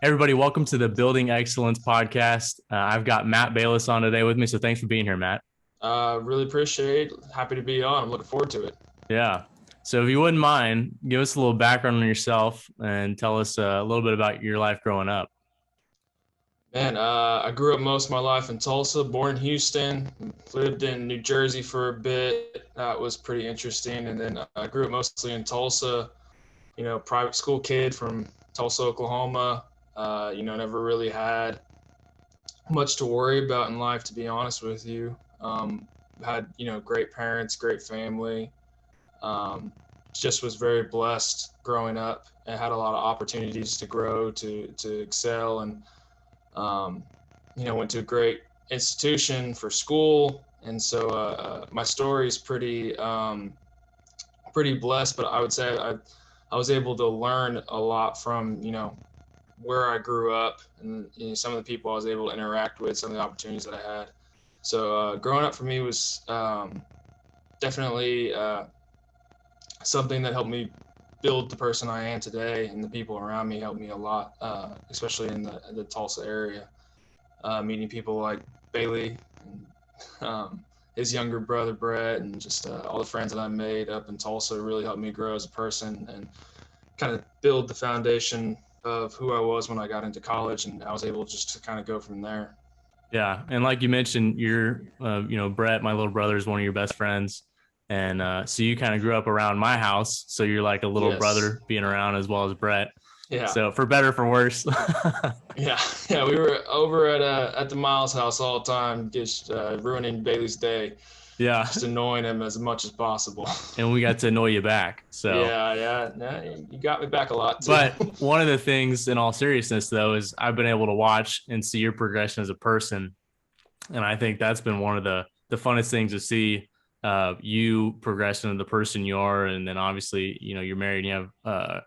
Everybody, welcome to the Building Excellence podcast. I've got Matt Bayliss on today with me, so thanks for being here, Matt. Really appreciate. Happy to be on. I'm looking forward to it. Yeah. So, if you wouldn't mind, give us a little background on yourself and tell us a little bit about your life growing up. Man, I grew up most of my life in Tulsa, born in Houston, lived in New Jersey for a bit. That was pretty interesting. And then I grew up mostly in Tulsa, private school kid from Tulsa, Oklahoma. Never really had much to worry about in life, to be honest with you. Had, great parents, great family. Um, just was very blessed growing up and had a lot of opportunities to grow, to excel, and went to a great institution for school. And so my story is pretty blessed, but I would say I was able to learn a lot from where I grew up and some of the people I was able to interact with, some of the opportunities that I had. So growing up for me was definitely something that helped me build the person I am today, and the people around me helped me a lot, especially in the Tulsa area. Meeting people like Bailey and his younger brother Brett, and just all the friends that I made up in Tulsa really helped me grow as a person and kind of build the foundation of who I was when I got into college, and I was able just to kind of go from there. Yeah. And like you mentioned, Brett, my little brother, is one of your best friends. And so you kind of grew up around my house. So you're like a little Yes. brother being around as well as Brett. Yeah. So for better, for worse. Yeah. Yeah. We were over at the Miles house all the time, just ruining Bailey's day, Yeah. just annoying him as much as possible. And we got to annoy you back. So Yeah. You got me back a lot too. but one of the things, in all seriousness, though, is I've been able to watch and see your progression as a person, and I think that's been one of the funnest things to see. You progress into the person you are, and then obviously, you're married, and you have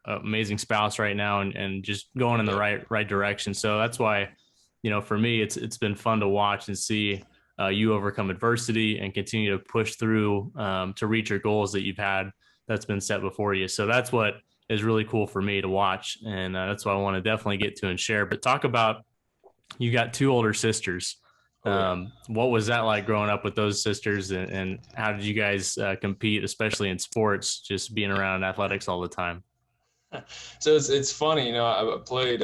an amazing spouse right now, and just going in the Yeah. right direction. So that's why, for me, it's been fun to watch and see you overcome adversity and continue to push through to reach your goals that you've had that's been set before you. So that's what is really cool for me to watch, and that's what I want to definitely get to and share. But talk about, you got two older sisters. Oh yeah. What was that like growing up with those sisters, and how did you guys compete, especially in sports, just being around athletics all the time? So it's funny, I played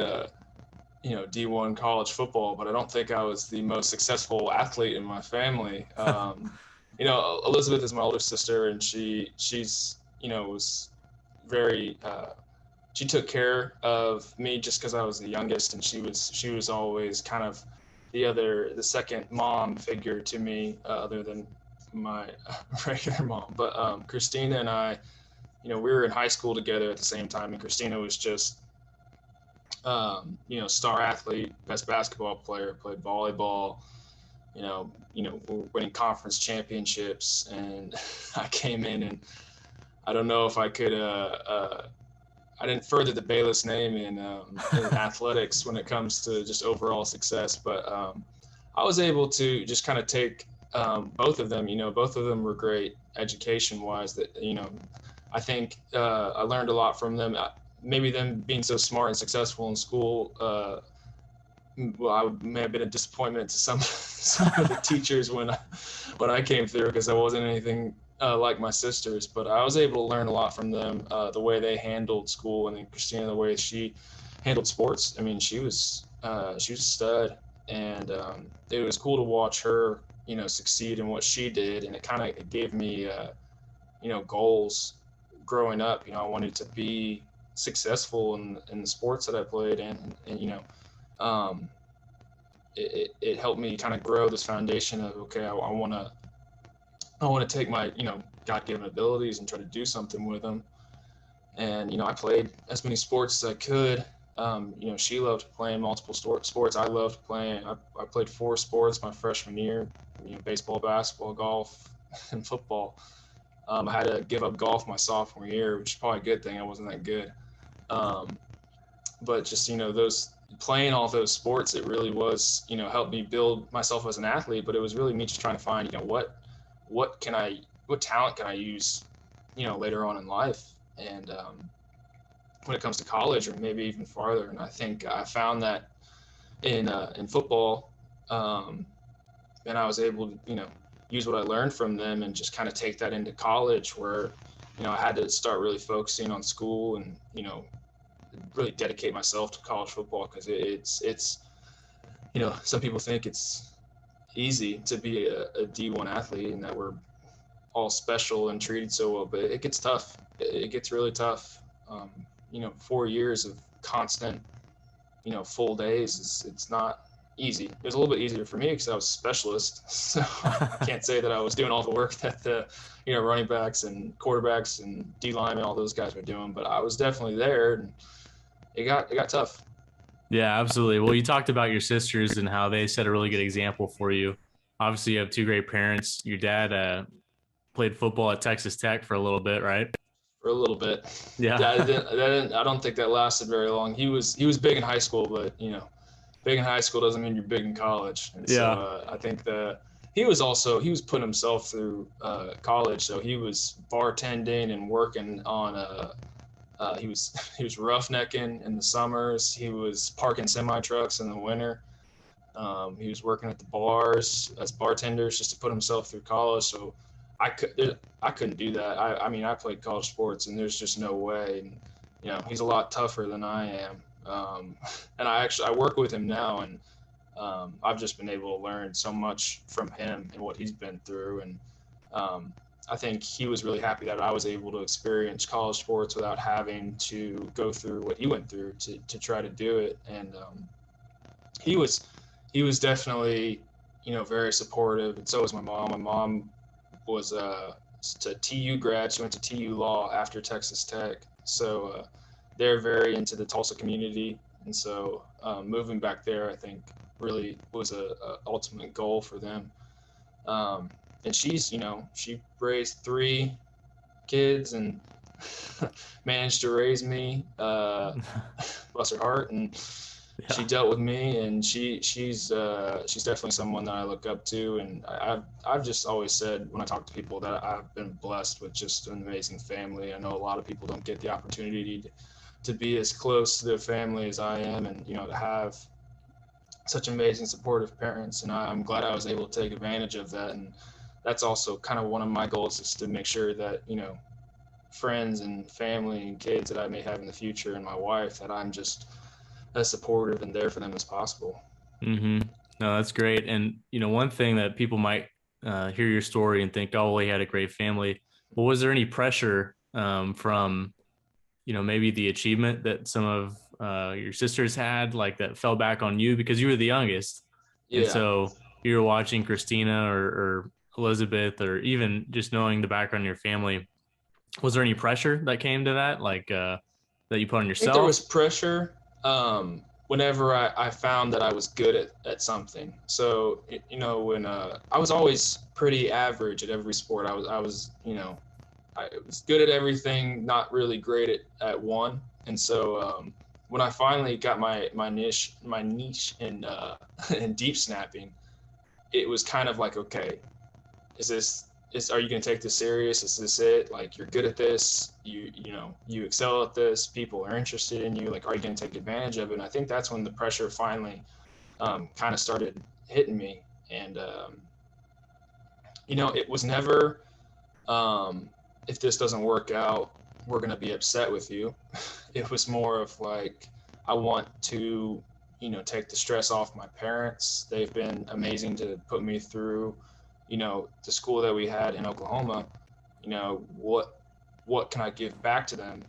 D1 college football, but I don't think I was the most successful athlete in my family. Elizabeth is my older sister, and she's was very she took care of me just because I was the youngest, and she was always kind of the second mom figure to me, other than my regular mom. But Christina and I, we were in high school together at the same time, and Christina was just star athlete, best basketball player, played volleyball, we're winning conference championships. And I came in, and I don't know if I could, I didn't further the Bayliss name in athletics when it comes to just overall success, but I was able to just kind of take both of them. Both of them were great education wise. That I think I learned a lot from them. Maybe them being so smart and successful in school, well, I may have been a disappointment to some of the teachers when I came through, because I wasn't anything like my sisters. But I was able to learn a lot from them, the way they handled school, and then Christina, the way she handled sports. I mean, she was a stud, and it was cool to watch her, succeed in what she did, and it kind of gave me, goals growing up. I wanted to be successful in the sports that I played, and um, it helped me kind of grow this foundation of, okay, I want to take my God-given abilities and try to do something with them. And I played as many sports as I could. She loved playing multiple sports. I loved playing. I played 4 sports my freshman year. Baseball, basketball, golf, and football. I had to give up golf my sophomore year, which is probably a good thing. I wasn't that good. Um, but just those playing all those sports, it really was helped me build myself as an athlete. But it was really me just trying to find what talent can I use later on in life. And when it comes to college, or maybe even farther. And I think I found that in football, and I was able to, use what I learned from them and just kind of take that into college, where, I had to start really focusing on school and, really dedicate myself to college football, because it's some people think it's easy to be a D1 athlete and that we're all special and treated so well, but it gets tough. It gets really tough. 4 years of constant, full days it's not easy. It was a little bit easier for me because I was a specialist, so I can't say that I was doing all the work that the running backs and quarterbacks and D linemen, all those guys were doing, but I was definitely there, and it got tough. Yeah, absolutely. Well, you talked about your sisters and how they set a really good example for you. Obviously, you have two great parents. Your dad played football at Texas Tech for a little bit, right? For a little bit. Yeah. I don't think that lasted very long. He was big in high school, but big in high school doesn't mean you're big in college. And so Yeah. I think that he was putting himself through college. So he was bartending and working on he was roughnecking in the summers. He was parking semi trucks in the winter. He was working at the bars as bartenders just to put himself through college. So I couldn't do that. I mean, I played college sports, and there's just no way. And, he's a lot tougher than I am. And I work with him now, and I've just been able to learn so much from him and what he's been through. And I think he was really happy that I was able to experience college sports without having to go through what he went through to try to do it. And he was definitely, very supportive, and so was my mom. My mom was a TU grad. She went to TU Law after Texas Tech, so they're very into the Tulsa community, and so moving back there, I think, really was a ultimate goal for them. And she raised 3 kids and managed to raise me, bless her heart, and she Yeah. dealt with me, and she's definitely someone that I look up to. And I've just always said, when I talk to people, that I've been blessed with just an amazing family. I know a lot of people don't get the opportunity to be as close to their family as I am, and to have such amazing supportive parents. And I'm glad I was able to take advantage of that. And that's also kind of one of my goals, is to make sure that friends and family and kids that I may have in the future, and my wife, that I'm just as supportive and there for them as possible. Mm-hmm. No, that's great. And one thing that people might hear your story and think, oh, well, he had a great family. Well, was there any pressure from maybe the achievement that some of your sisters had, like that fell back on you because you were the youngest, and Yeah. so you were watching Christina or Elizabeth, or even just knowing the background of your family? Was there any pressure that came to that, like that you put on I think there was yourself? pressure whenever I found that I was good at something. So, when I was always pretty average at every sport. I was good at everything, not really great at one. And so when I finally got my niche in in deep snapping, it was kind of like, okay, are you going to take this serious? Is this it? Like, you're good at this, you excel at this, people are interested in you. Like, are you going to take advantage of it? And I think that's when the pressure finally kind of started hitting me. And it was never, if this doesn't work out, we're going to be upset with you. It was more of like, I want to take the stress off my parents. They've been amazing to put me through the school that we had in Oklahoma. What can I give back to them?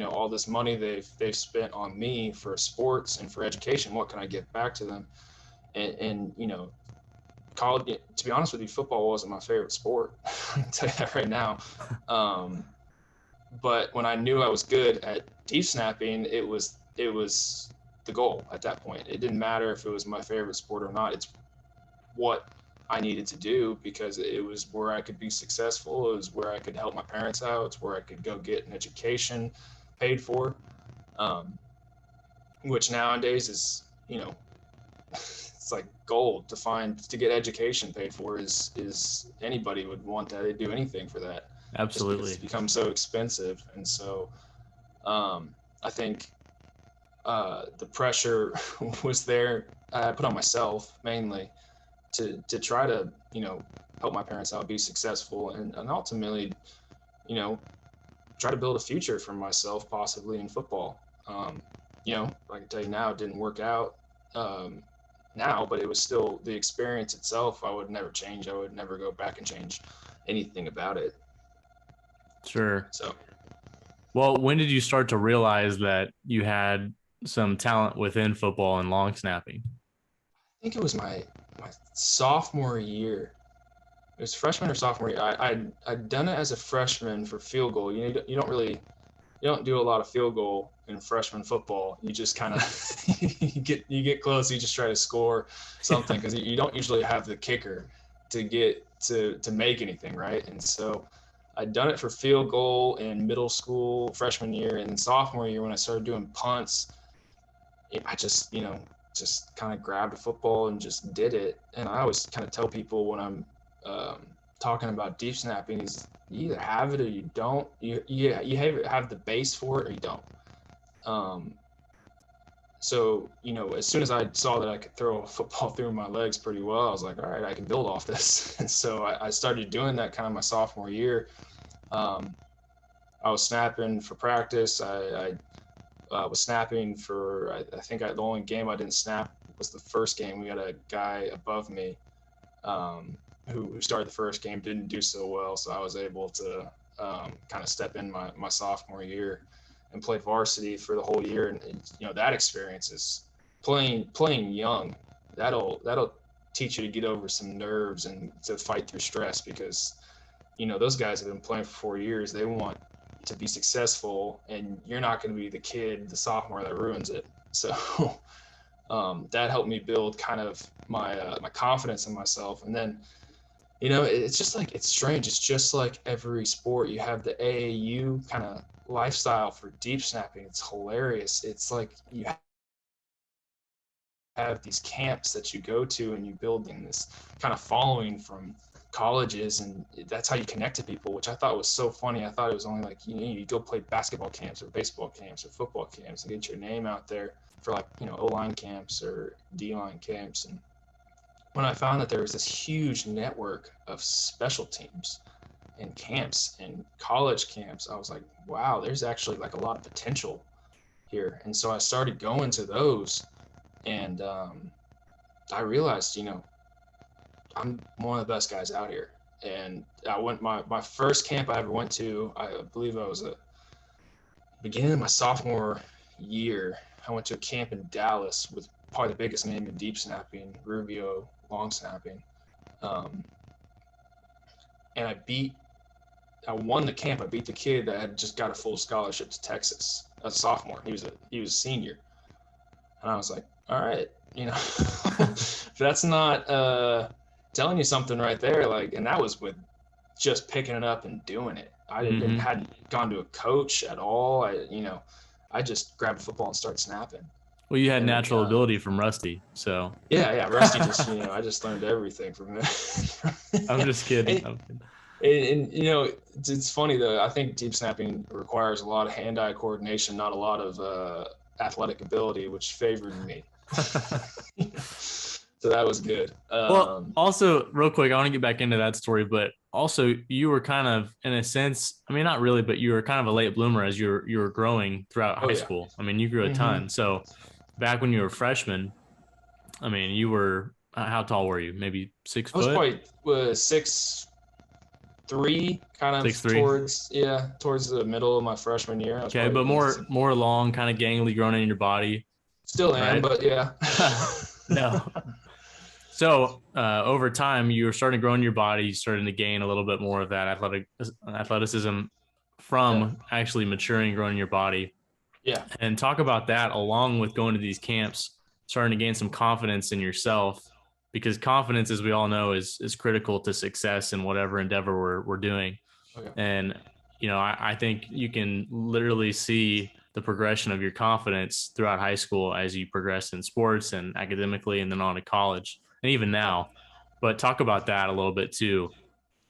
All this money they've spent on me for sports and for education. What can I give back to them? And college, to be honest with you, football wasn't my favorite sport. I can tell you that right now. But when I knew I was good at deep snapping, it was the goal at that point. It didn't matter if it was my favorite sport or not. It's what I needed to do, because it was where I could be successful. It was where I could help my parents out. It's where I could go get an education paid for, which nowadays is, it's like gold to get education paid for. Is anybody would want that. They'd do anything for that, just because it's Absolutely. become so expensive. And so I think the pressure was there. I put on myself mainly to try to, help my parents out, be successful, and ultimately, you know, try to build a future for myself, possibly in football. I can tell you now, it didn't work out now, but it was still the experience itself. I would never change. I would never go back and change anything about it. Sure. So Well, when did you start to realize that you had some talent within football and long snapping? I think it was my sophomore year. It was freshman or sophomore year. I'd done it as a freshman for field goal. You don't do a lot of field goal in freshman football. You just kind of you get close. You just try to score something because you don't usually have the kicker to get to make anything, right? And so I'd done it for field goal in middle school freshman year, and then sophomore year when I started doing punts, I just kind of grabbed a football and just did it. And I always kind of tell people when I'm talking about deep snapping is you either have it or you don't. You have the base for it or you don't. Um, so as soon as I saw that I could throw a football through my legs pretty well, I was like, all right, I can build off this. And so I started doing that kind of my sophomore year. Um, I was snapping for practice. I was snapping for, I think the only game I didn't snap was the first game. We had a guy above me who started the first game, didn't do so well. So I was able to kind of step in my sophomore year and play varsity for the whole year. And that experience is playing young. That'll teach you to get over some nerves and to fight through stress because, those guys have been playing for 4 years. They want to be successful, and you're not going to be the kid, the sophomore that ruins it. So that helped me build kind of my confidence in myself. And then, it's just like, it's strange. It's just like every sport. You have the AAU kind of lifestyle for deep snapping. It's hilarious. It's like you have these camps that you go to and you build in this kind of following from colleges, and that's how you connect to people, which I thought was so funny. I thought it was only like you go play basketball camps or baseball camps or football camps and get your name out there for like O-line camps or D-line camps. And when I found that there was this huge network of special teams and camps and college camps, I was like, wow, there's actually like a lot of potential here. And so I started going to those, and I realized, I'm one of the best guys out here. And I went my first camp I ever went to, I believe I was a beginning of my sophomore year. I went to a camp in Dallas with probably the biggest name in deep snapping, Rubio long snapping. Um, and I won the camp. I beat the kid that had just got a full scholarship to Texas as a sophomore. He was a senior. And I was like, all right, if that's not telling you something right there, like, and that was with just picking it up and doing it. I Mm-hmm. hadn't gone to a coach at all. I just grabbed a football and started snapping. Well, you had And natural ability from Rusty, so yeah, Rusty just, I just learned everything from him. I'm just kidding. and, it's funny though. I think deep snapping requires a lot of hand-eye coordination, not a lot of athletic ability, which favored me. So that was good. Well, also, real quick, I want to get back into that story, but also you were kind of, in a sense, I mean, not really, but you were kind of a late bloomer as you were growing throughout Oh high yeah. school. I mean, you grew a Mm-hmm. ton. So back when you were a freshman, I mean, you were how tall were you? Maybe six I was foot, probably 6'3", kind of 6'3". towards the middle of my freshman year. I was Okay, probably but more long, kind of gangly growing in your body, still am, right? but yeah. No. So over time, you were starting to grow in your body, starting to gain a little bit more of that athleticism Yeah. from actually maturing, growing your body. Yeah. And talk about that along with going to these camps, starting to gain some confidence in yourself, because confidence, as we all know, is critical to success in whatever endeavor we're doing. Okay. And I think you can literally see the progression of your confidence throughout high school as you progress in sports and academically, and then on to college, and even Yeah. now. But talk about that a little bit too.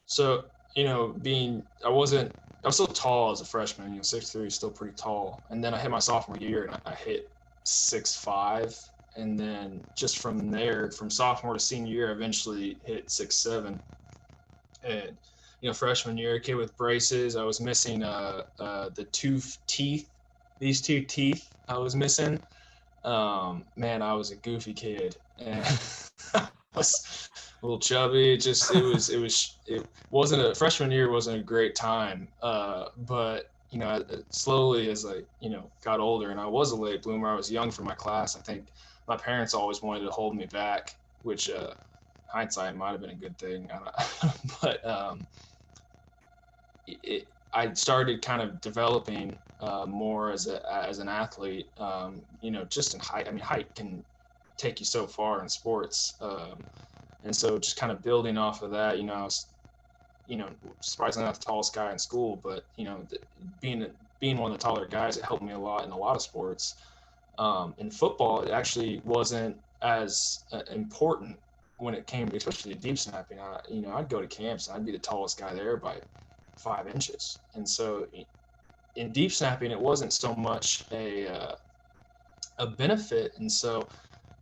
So, I wasn't I was still tall as a freshman. 6'3" is still pretty tall. And then I hit my sophomore year and I hit 6'5". And then just from there, from sophomore to senior year, I eventually hit 6'7". And freshman year, kid with braces, I was missing the two teeth. These two teeth I was missing. Man, I was a goofy kid, and I was a little chubby. It wasn't a freshman year wasn't a great time. But slowly as I got older, and I was a late bloomer. I was young for my class. I think my parents always wanted to hold me back, which hindsight might have been a good thing. But I started kind of developing more as an athlete. Just in height. I mean, height can take you so far in sports, and so just kind of building off of that. I was, surprisingly not the tallest guy in school, but being one of the taller guys, it helped me a lot in a lot of sports. In football, it actually wasn't as important when it came to, especially deep snapping. I'd go to camps and I'd be the tallest guy there by 5 inches. And so in deep snapping, it wasn't so much a benefit. And so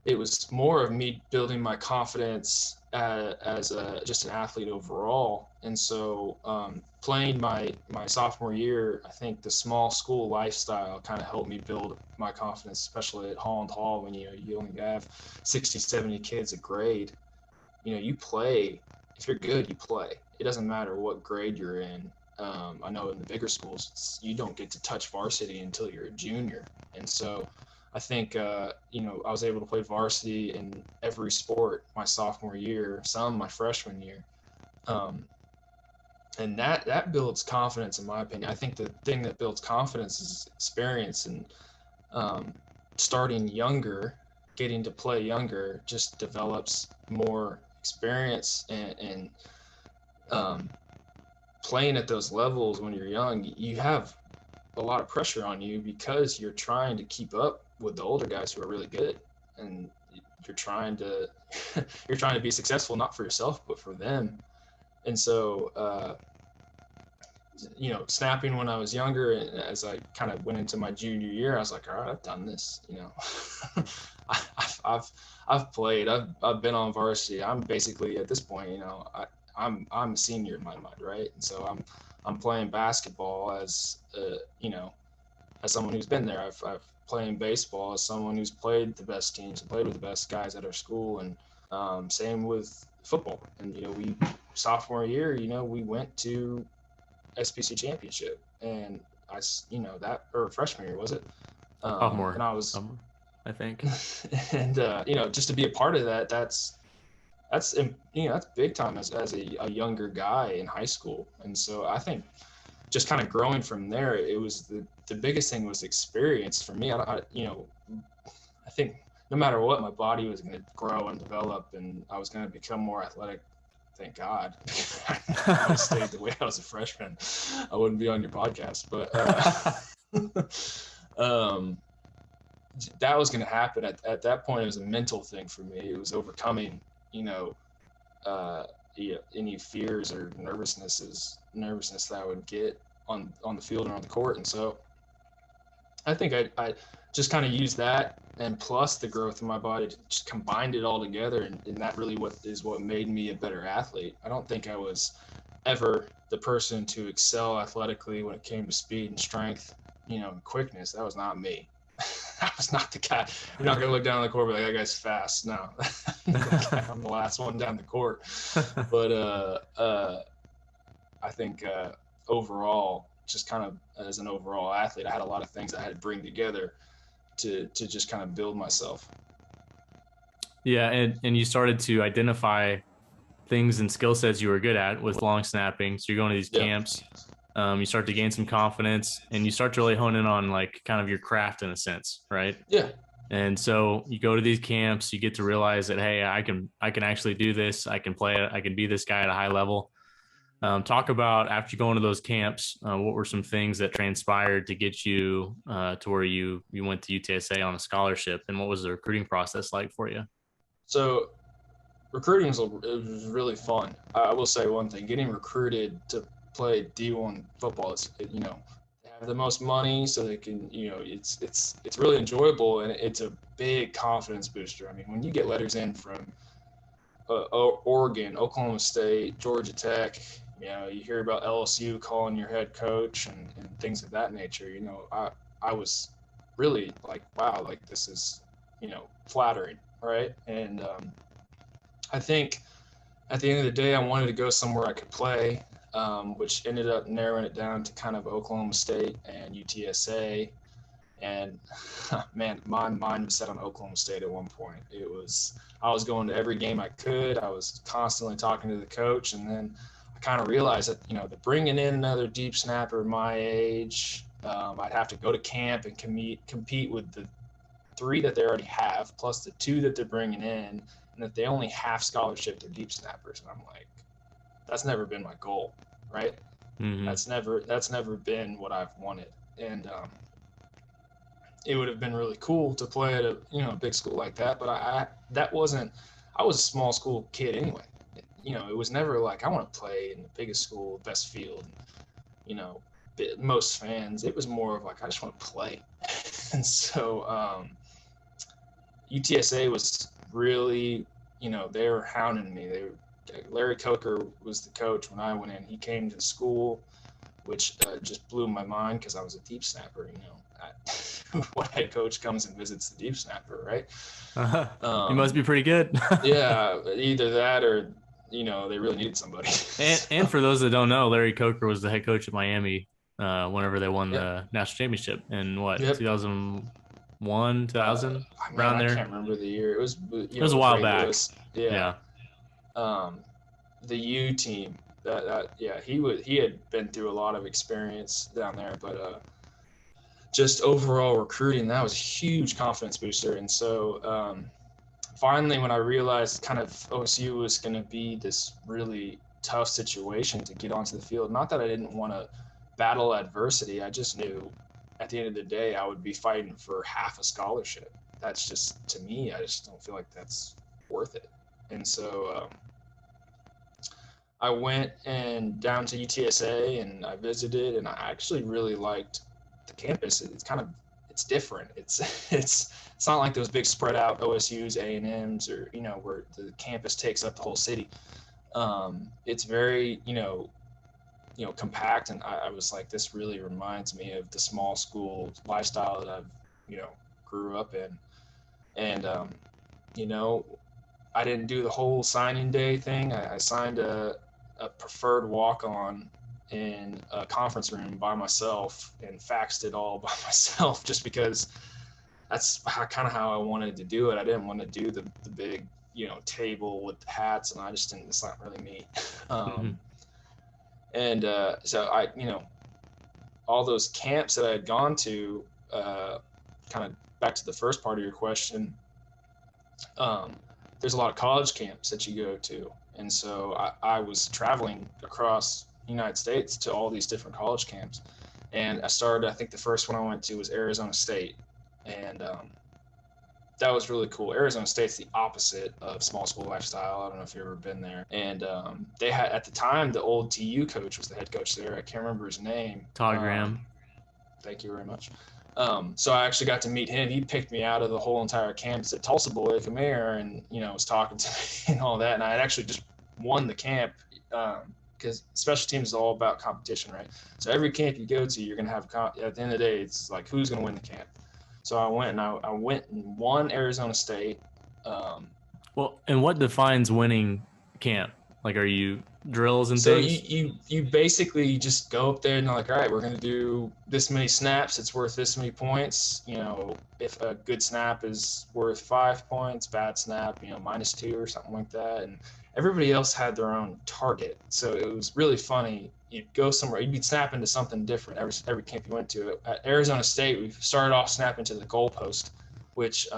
it was more of me building my confidence as just an athlete overall. And so playing my sophomore year, I think the small school lifestyle kind of helped me build my confidence, especially at Holland Hall when you only have 60, 70 kids a grade. You play. If you're good, you play. It doesn't matter what grade you're in. I know in the bigger schools, you don't get to touch varsity until you're a junior. And so I think, I was able to play varsity in every sport my sophomore year, some my freshman year. And that builds confidence, in my opinion. I think the thing that builds confidence is experience, and starting younger, getting to play younger just develops more experience, and playing at those levels when you're young, you have a lot of pressure on you because you're trying to keep up with the older guys who are really good, and you're trying to be successful, not for yourself but for them. And so snapping when I was younger, and as I kind of went into my junior year, I was like, all right, I've done this. I've played, I've been on varsity. I'm basically at this point, I'm a senior in my mind, right? And so I'm playing basketball as as someone who's been there. I've playing baseball as someone who's played the best teams and played with the best guys at our school, and same with football. And we sophomore year, we went to SPC championship, and that, or freshman year was it? Sophomore, And I was, I think. and just to be a part of that, that's big time as a younger guy in high school. And so I think just kind of growing from there, it was the biggest thing was experience for me. I think no matter what, my body was going to grow and develop, and I was going to become more athletic. Thank God. I would have stayed the way I was a freshman, I wouldn't be on your podcast. But that was going to happen. At that point, it was a mental thing for me. It was overcoming, any fears or nervousness that I would get on the field or on the court. And so I think I just kind of used that, and plus the growth in my body, to just combined it all together, and that really what made me a better athlete. I don't think I was ever the person to excel athletically when it came to speed and strength, and quickness. That was not me. I was not the guy. You're not gonna look down the court and be like, that guy's fast. No. I'm the last one down the court. But I think overall, just kind of as an overall athlete, I had a lot of things I had to bring together to just kind of build myself. Yeah, and you started to identify things and skill sets you were good at with long snapping. So you're going to these camps. You start to gain some confidence, and you start to really hone in on like kind of your craft in a sense, right? Yeah. And so you go to these camps, you get to realize that, hey, I can actually do this. I can play it. I can be this guy at a high level. Talk about, after going to those camps, what were some things that transpired to get you to where you went to UTSA on a scholarship, and what was the recruiting process like for you? So recruiting was really fun. I will say one thing: getting recruited to play D1 football. They have the most money, so they can, it's really enjoyable, and it's a big confidence booster. I mean, when you get letters in from Oregon, Oklahoma State, Georgia Tech, you hear about LSU calling your head coach and things of that nature. I was really like, wow, like this is, flattering, right? And I think at the end of the day, I wanted to go somewhere I could play, which ended up narrowing it down to kind of Oklahoma State and UTSA. And man, my mind was set on Oklahoma State at one point. I was going to every game I could. I was constantly talking to the coach, and then I kind of realized that the bringing in another deep snapper my age, I'd have to go to camp and compete with the 3 that they already have, plus the 2 that they're bringing in, and that they only half scholarship their deep snappers. And I'm like, that's never been my goal, right? Mm-hmm. That's never been what I've wanted. And it would have been really cool to play at a big school like that, but I was a small school kid anyway. It was never like I want to play in the biggest school, best field, most fans. It was more of like I just want to play. And so UTSA was really, they were hounding me. Larry Coker was the coach when I went in. He came to the school, which just blew my mind because I was a deep snapper. What head coach comes and visits the deep snapper, right? You must be pretty good. Yeah, either that or they really needed somebody. And for those that don't know, Larry Coker was the head coach at Miami whenever they won Yep. the national championship in Yep. 2001, 2000, around there. I can't remember the year. It was it was a while back. Yeah. The U team. He had been through a lot of experience down there, but just overall recruiting, that was a huge confidence booster. And so finally, when I realized kind of OSU was going to be this really tough situation to get onto the field, not that I didn't want to battle adversity, I just knew at the end of the day I would be fighting for half a scholarship. That's just, to me, I just don't feel like that's worth it. And so I went and down to UTSA and I visited, and I actually really liked the campus. It's different. It's not like those big spread out OSU's, A&M's, or where the campus takes up the whole city. It's very compact, and I was like, this really reminds me of the small school lifestyle that I've grew up in. And I didn't do the whole signing day thing. I signed a preferred walk-on in a conference room by myself and faxed it all by myself, just because that's kind of how I wanted to do it. I didn't want to do the big table with the hats, and I just didn't. It's not really me. And so I all those camps that I had gone to, kind of back to the first part of your question, there's a lot of college camps that you go to. And so I was traveling across the United States to all these different college camps. And I think the first one I went to was Arizona State. And that was really cool. Arizona State's the opposite of small school lifestyle. I don't know if you've ever been there. And they had, at the time, the old TU coach was the head coach there. I can't remember his name. Todd Graham. Thank you very much. So I actually got to meet him. He picked me out of the whole entire campus at Tulsa Boy, come here, and was talking to me and all that. And I had actually just won the camp, because special teams is all about competition, right? So every camp you go to, you're gonna have at the end of the day, it's like who's gonna win the camp. So I went and won Arizona State. Well, and what defines winning camp? Like, are you drills and so things? you basically just go up there and they're like, all right, we're going to do this many snaps, it's worth this many points. If a good snap is worth 5 points, bad snap -2 or something like that. And everybody else had their own target, so it was really funny. You'd go somewhere, you'd be snapping to something different every camp you went to. At Arizona State, we started off snapping to the goalpost, which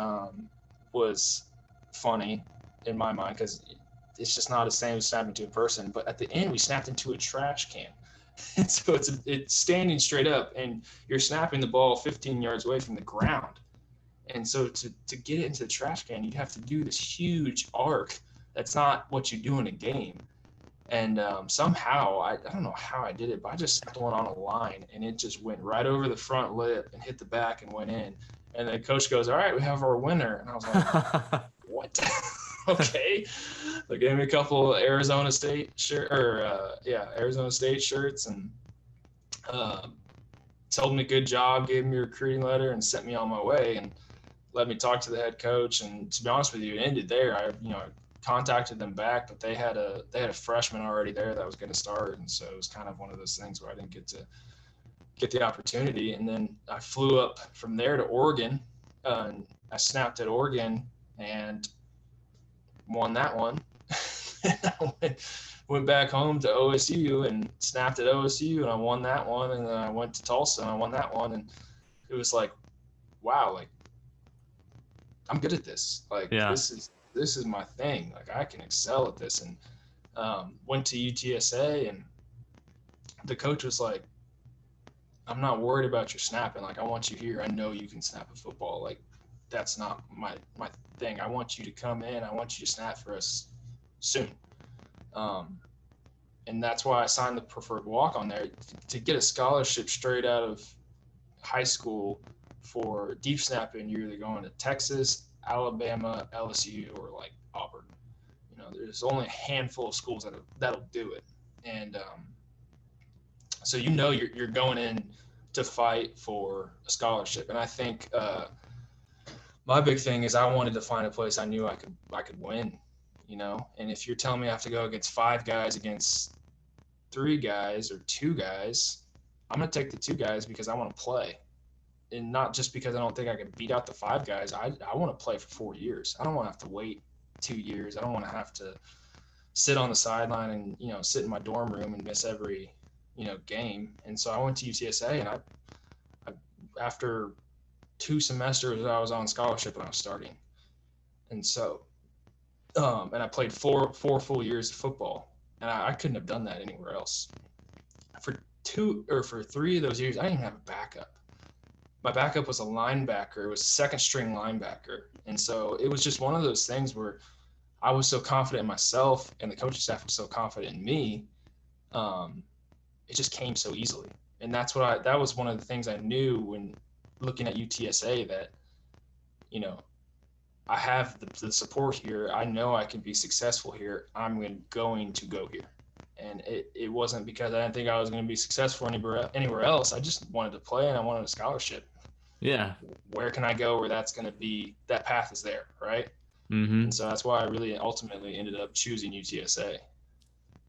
was funny in my mind because it's just not the same as snapping to a person. But at the end, we snapped into a trash can. And so it's standing straight up, and you're snapping the ball 15 yards away from the ground. And so to get it into the trash can, you'd have to do this huge arc. That's not what you do in a game. And somehow, I don't know how I did it, but I just snapped one on a line, and it just went right over the front lip and hit the back and went in. And the coach goes, "All right, we have our winner." And I was like, "What?" Okay. They gave me a couple Arizona State Arizona State shirts, and uh, told me good job, gave me a recruiting letter, and sent me on my way, and let me talk to the head coach. And to be honest with you, it ended there. I contacted them back, but they had a freshman already there that was going to start, and so it was kind of one of those things where I didn't get the opportunity. And then I flew up from there to Oregon, and I snapped at Oregon and won that one. And I went back home to OSU and snapped at OSU, and I won that one. And then I went to Tulsa and I won that one. And it was like, wow, like I'm good at this. Like Yeah. this is my thing. Like I can excel at this. And went to UTSA, and the coach was like, I'm not worried about your snapping. Like I want you here. I know you can snap a football. Like that's not my thing. I want you to come in. I want you to snap for us soon. Um, and that's why I signed the preferred walk on there to get a scholarship straight out of high school for deep snapping. You're either going to Texas, Alabama, LSU, or like Auburn. There's only a handful of schools that'll do it. And so you're going in to fight for a scholarship. And I think my big thing is I wanted to find a place I knew I could win. And if you're telling me I have to go against 5 guys against 3 guys or 2 guys, I'm going to take the 2 guys because I want to play. And not just because I don't think I can beat out the 5 guys. I want to play for 4 years. I don't want to have to wait 2 years. I don't want to have to sit on the sideline and, sit in my dorm room and miss every, game. And so I went to UTSA, and I after 2 semesters, I was on scholarship and I was starting. And so, and I played four full years of football, and I couldn't have done that anywhere else. For 3 of those years, I didn't even have a backup. My backup was a linebacker. It was second string linebacker. And so it was just one of those things where I was so confident in myself, and the coaching staff was so confident in me. It just came so easily. And that was one of the things I knew when looking at UTSA, that, I have the support here. I know I can be successful here. I'm going to go here. And it wasn't because I didn't think I was going to be successful anywhere else. I just wanted to play, and I wanted a scholarship. Yeah. Where can I go where that's going to be, that path is there, right? Mm-hmm. And so that's why I really ultimately ended up choosing UTSA.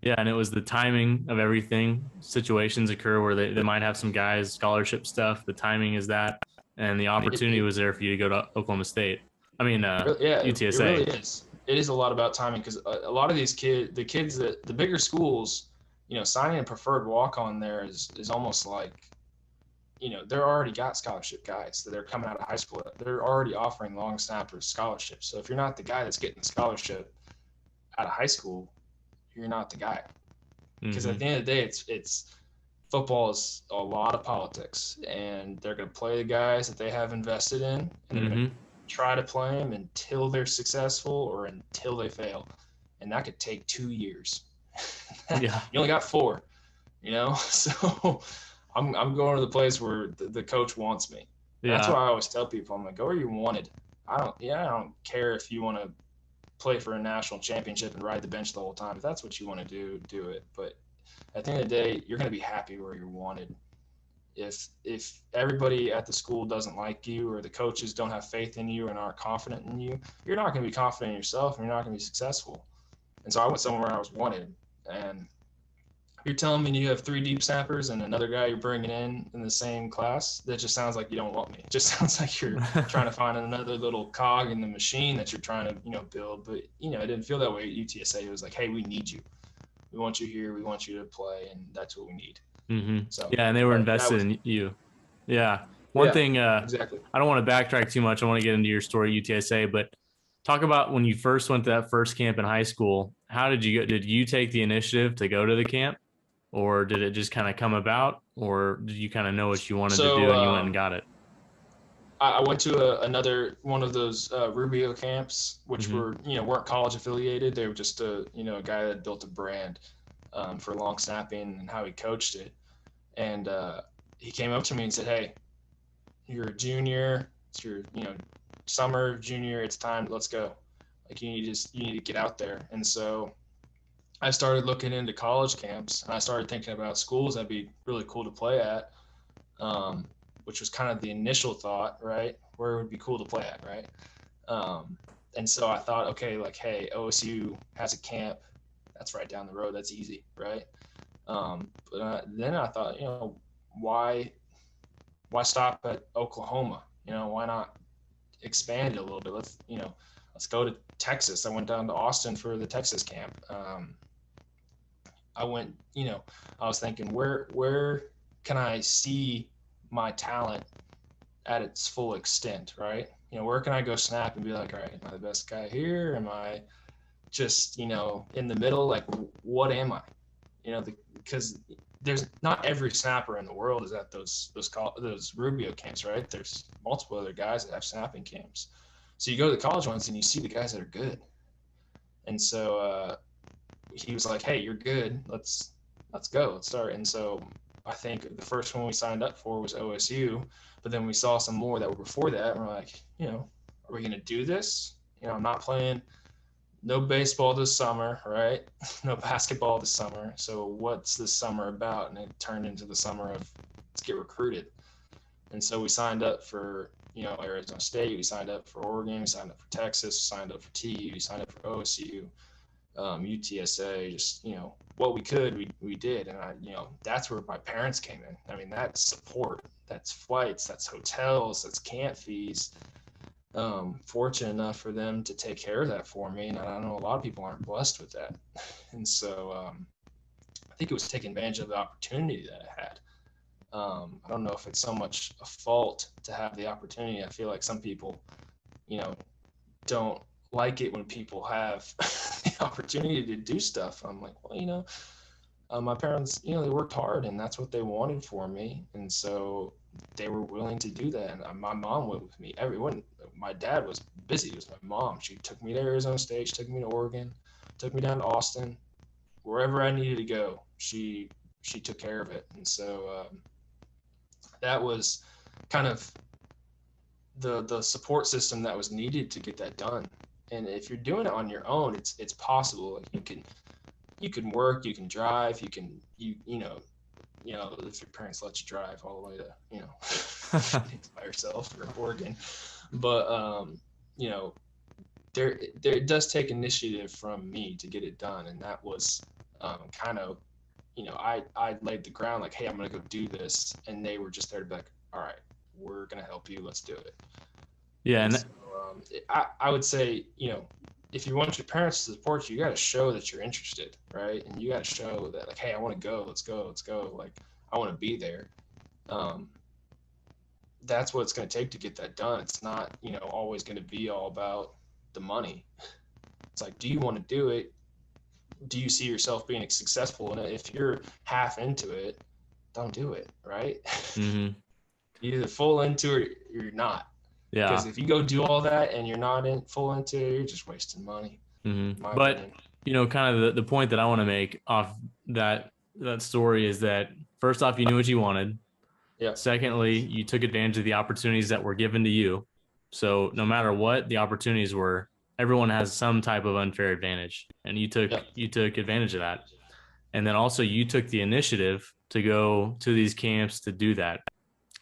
Yeah, and it was the timing of everything. Situations occur where they might have some guys scholarship stuff. The timing is that, and the opportunity was there for you to go to Oklahoma State. I mean, UTSA. It really is. It is a lot about timing, because a lot of these kids that the bigger schools, signing a preferred walk on there is almost like, they're already got scholarship guys that are coming out of high school. They're already offering long snappers scholarships. So if you're not the guy that's getting the scholarship out of high school, you're not the guy. Because at the end of the day, it's football is a lot of politics, and they're going to play the guys that they have invested in, and they're going to try to play them until they're successful or until they fail. And that could take 2 years. Yeah. You only got 4, so I'm going to the place where the coach wants me. Yeah. That's why I always tell people, I'm like, go where you're wanted. I don't care if you want to play for a national championship and ride the bench the whole time. If that's what you want to do it. But at the end of the day, you're going to be happy where you're wanted. If everybody at the school doesn't like you, or the coaches don't have faith in you and aren't confident in you, you're not going to be confident in yourself, and you're not going to be successful. And so I went somewhere I was wanted. And you're telling me you have 3 deep snappers and another guy you're bringing in the same class, that just sounds like you don't want me. It just sounds like you're trying to find another little cog in the machine that you're trying to, build. But, it didn't feel that way at UTSA. It was like, hey, we need you. We want you here. We want you to play, and that's what we need. Mm-hmm. So yeah, and they were invested in you. Yeah. One thing, exactly. I don't want to backtrack too much. I want to get into your story at UTSA, but talk about when you first went to that first camp in high school. How did you go? Did you take the initiative to go to the camp, or did it just kind of come about, or did you kind of know what you wanted to do and you went and got it? I went to another one of those Rubio camps, which were, weren't college affiliated. They were just a guy that built a brand. for long snapping and how he coached it. And he came up to me and said, "Hey, you're a junior. It's your, summer junior. It's time. Let's go. Like you need to get out there." And so I started looking into college camps, and I started thinking about schools that'd be really cool to play at, which was kind of the initial thought, right? Where it would be cool to play at, right? And so I thought, okay, like, hey, OSU has a camp. That's right down the road. That's easy, right? But then I thought, why stop at Oklahoma? Why not expand it a little bit? Let's go to Texas. I went down to Austin for the Texas camp. I went, I was thinking, where can I see my talent at its full extent, right? Where can I go snap and be like, all right, am I the best guy here? Am I just, in the middle? Like, what am I? Because there's not every snapper in the world is at those Rubio camps, right? There's multiple other guys that have snapping camps. So you go to the college ones and you see the guys that are good. And so he was like, "Hey, you're good. Let's go. Let's start." And so I think the first one we signed up for was OSU, but then we saw some more that were before that, and we're like, are we gonna do this? I'm not playing no baseball this summer, right? No basketball this summer. So what's this summer about? And it turned into the summer of let's get recruited. And so we signed up for, Arizona State, we signed up for Oregon, we signed up for Texas, we signed up for TU, we signed up for OSU, UTSA, just, what we could, we did. And that's where my parents came in. I mean, that's support, that's flights, that's hotels, that's camp fees. Fortunate enough for them to take care of that for me. And I know a lot of people aren't blessed with that. And so I think it was taking advantage of the opportunity that I had. I don't know if it's so much a fault to have the opportunity. I feel like some people, don't like it when people have the opportunity to do stuff. I'm like, well, my parents, they worked hard and that's what they wanted for me. And so they were willing to do that. And my mom went with me. My dad was busy. It was my mom. She took me to Arizona State. She took me to Oregon, took me down to Austin, wherever I needed to go. She took care of it. And so that was kind of the support system that was needed to get that done. And if you're doing it on your own, it's possible. Like you can work, you can drive, you if your parents let you drive all the way to by yourself or Oregon. But there it does take initiative from me to get it done, and that was kind of I laid the ground like, hey, I'm gonna go do this, and they were just there to be like, all right, we're gonna help you, let's do it. Yeah, and so, I would say, if you want your parents to support you, you got to show that you're interested, right? And you got to show that, like, hey, I want to go, let's go. Like, I want to be there. That's what it's going to take to get that done. It's not, always going to be all about the money. It's like, do you want to do it? Do you see yourself being successful in it? If you're half into it, don't do it, right? Mm-hmm. You're either full into it or you're not. Yeah. Because if you go do all that and you're not full into it, you're just wasting money. Mm-hmm. But, kind of the point that I want to make off that story is that first off, you knew what you wanted. Yeah. Secondly, you took advantage of the opportunities that were given to you. So no matter what the opportunities were, everyone has some type of unfair advantage, and you took advantage of that. And then also you took the initiative to go to these camps to do that.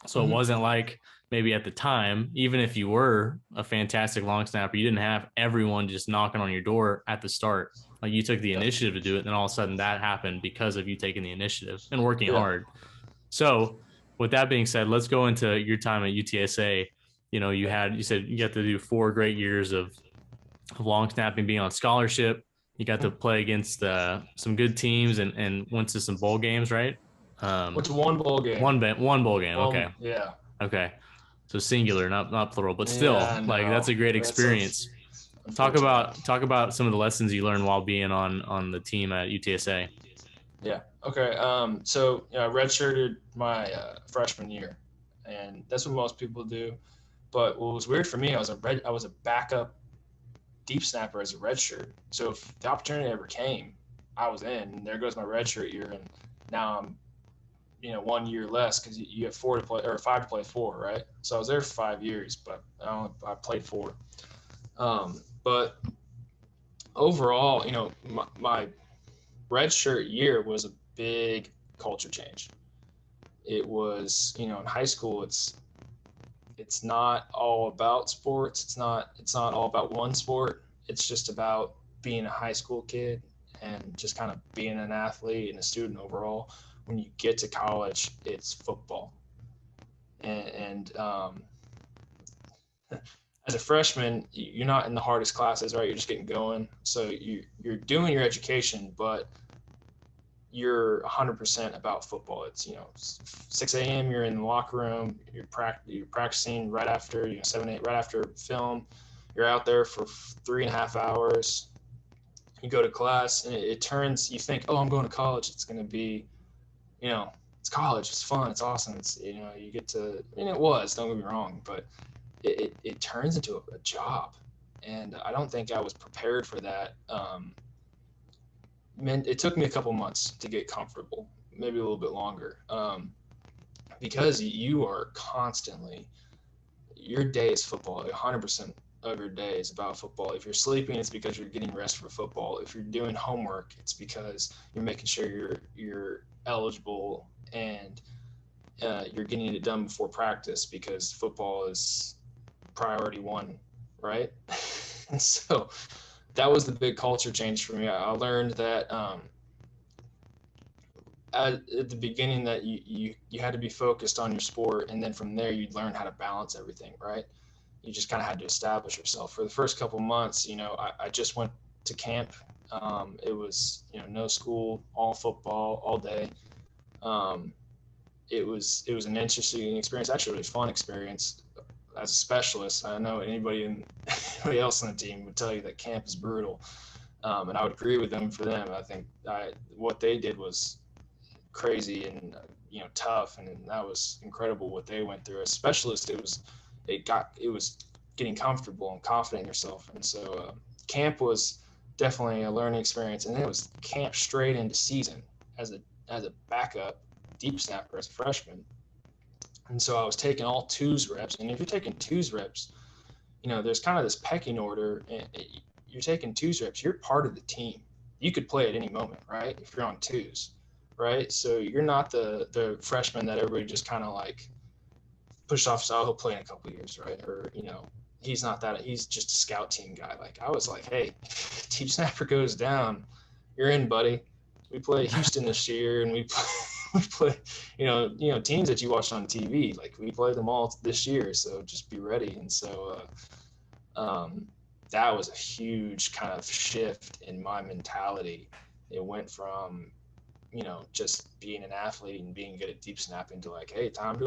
So It wasn't like maybe at the time, even if you were a fantastic long snapper, you didn't have everyone just knocking on your door at the start. Like you took the initiative to do it, and then all of a sudden that happened because of you taking the initiative and working hard. So with that being said, let's go into your time at UTSA. You said you got to do 4 great years of long snapping, being on scholarship. You got to play against some good teams and went to some bowl games, right? Went to one bowl game. One bowl game. Okay. Yeah. Okay. So singular, not plural, but still, that's a great experience. Talk about some of the lessons you learned while being on the team at UTSA. Yeah. Okay. So I redshirted my freshman year, and that's what most people do. But what was weird for me, I was a backup deep snapper as a redshirt. So if the opportunity ever came, I was in, and there goes my redshirt year, and now I'm, 1 year less because you have 4 to play or 5 to play 4, right? So I was there for 5 years, but I played 4. But overall, my redshirt year was a big culture change. It was, in high school, it's not all about sports. It's not all about one sport. It's just about being a high school kid and just kind of being an athlete and a student overall. When you get to college, it's football. And as a freshman, you're not in the hardest classes, right? You're just getting going. So you're doing your education, but you're 100% about football. It's 6 a.m. You're in the locker room. You're practicing right after 7 8 right after film. You're out there for 3.5 hours. You go to class, and it turns. You think, oh, I'm going to college. It's going to be, it's college. It's fun. It's awesome. It's you get to, and it was. Don't get me wrong, but it turns into a job, and I don't think I was prepared for that. It took me a couple months to get comfortable, maybe a little bit longer, because you are constantly, your day is football. 100% of your day is about football. If you're sleeping, it's because you're getting rest for football. If you're doing homework, it's because you're making sure you're eligible and you're getting it done before practice because football is priority one, right? And so that was the big culture change for me. I learned that at the beginning that you had to be focused on your sport, and then from there you'd learn how to balance everything, right? You just kind of had to establish yourself. For the first couple months, I just went to camp. It was no school, all football, all day. It was an interesting experience, actually a really fun experience. As a specialist, I know anybody else on the team would tell you that camp is brutal, and I would agree with them. For them, I think what they did was crazy and tough, and that was incredible what they went through. As a specialist, it was getting comfortable and confident in yourself, and so camp was definitely a learning experience. And then it was camp straight into season as a backup deep snapper as a freshman. And so I was taking all twos reps. And if you're taking twos reps, there's kind of this pecking order. And you're taking twos reps, you're part of the team. You could play at any moment, right? If you're on twos, right? So you're not the freshman that everybody just kind of like pushed off. So he'll play in a couple of years, right? Or, he's not that. He's just a scout team guy. Like I was like, hey, deep snapper goes down, you're in, buddy. We play Houston this year, and we play, teams that you watch on TV. Like we play them all this year, so just be ready. And so that was a huge kind of shift in my mentality. It went from, just being an athlete and being good at deep snapping to like, hey, time to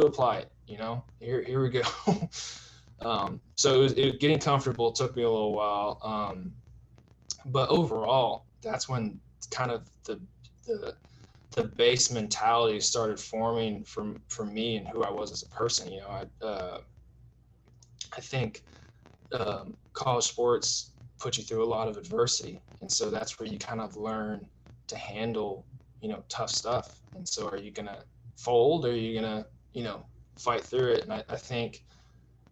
apply it. Here we go. So getting comfortable took me a little while, but overall, that's when kind of the base mentality started forming for me and who I was as a person. I think college sports put you through a lot of adversity, and so that's where you kind of learn to handle tough stuff. And so are you gonna fold, or are you gonna fight through it? And I think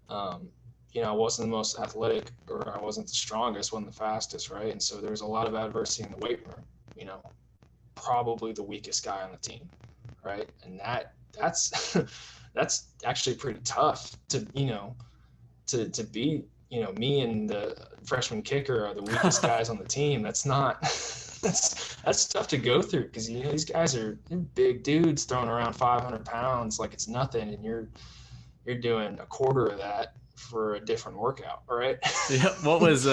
I wasn't the most athletic, or I wasn't the strongest, wasn't the fastest, right? And so there's a lot of adversity in the weight room. Probably the weakest guy on the team, right? And that's that's actually pretty tough to to be. Me and the freshman kicker are the weakest guys on the team. That's not that's tough to go through, because these guys are big dudes throwing around 500 pounds like it's nothing, and you're doing a quarter of that for a different workout, right? Yeah. What was you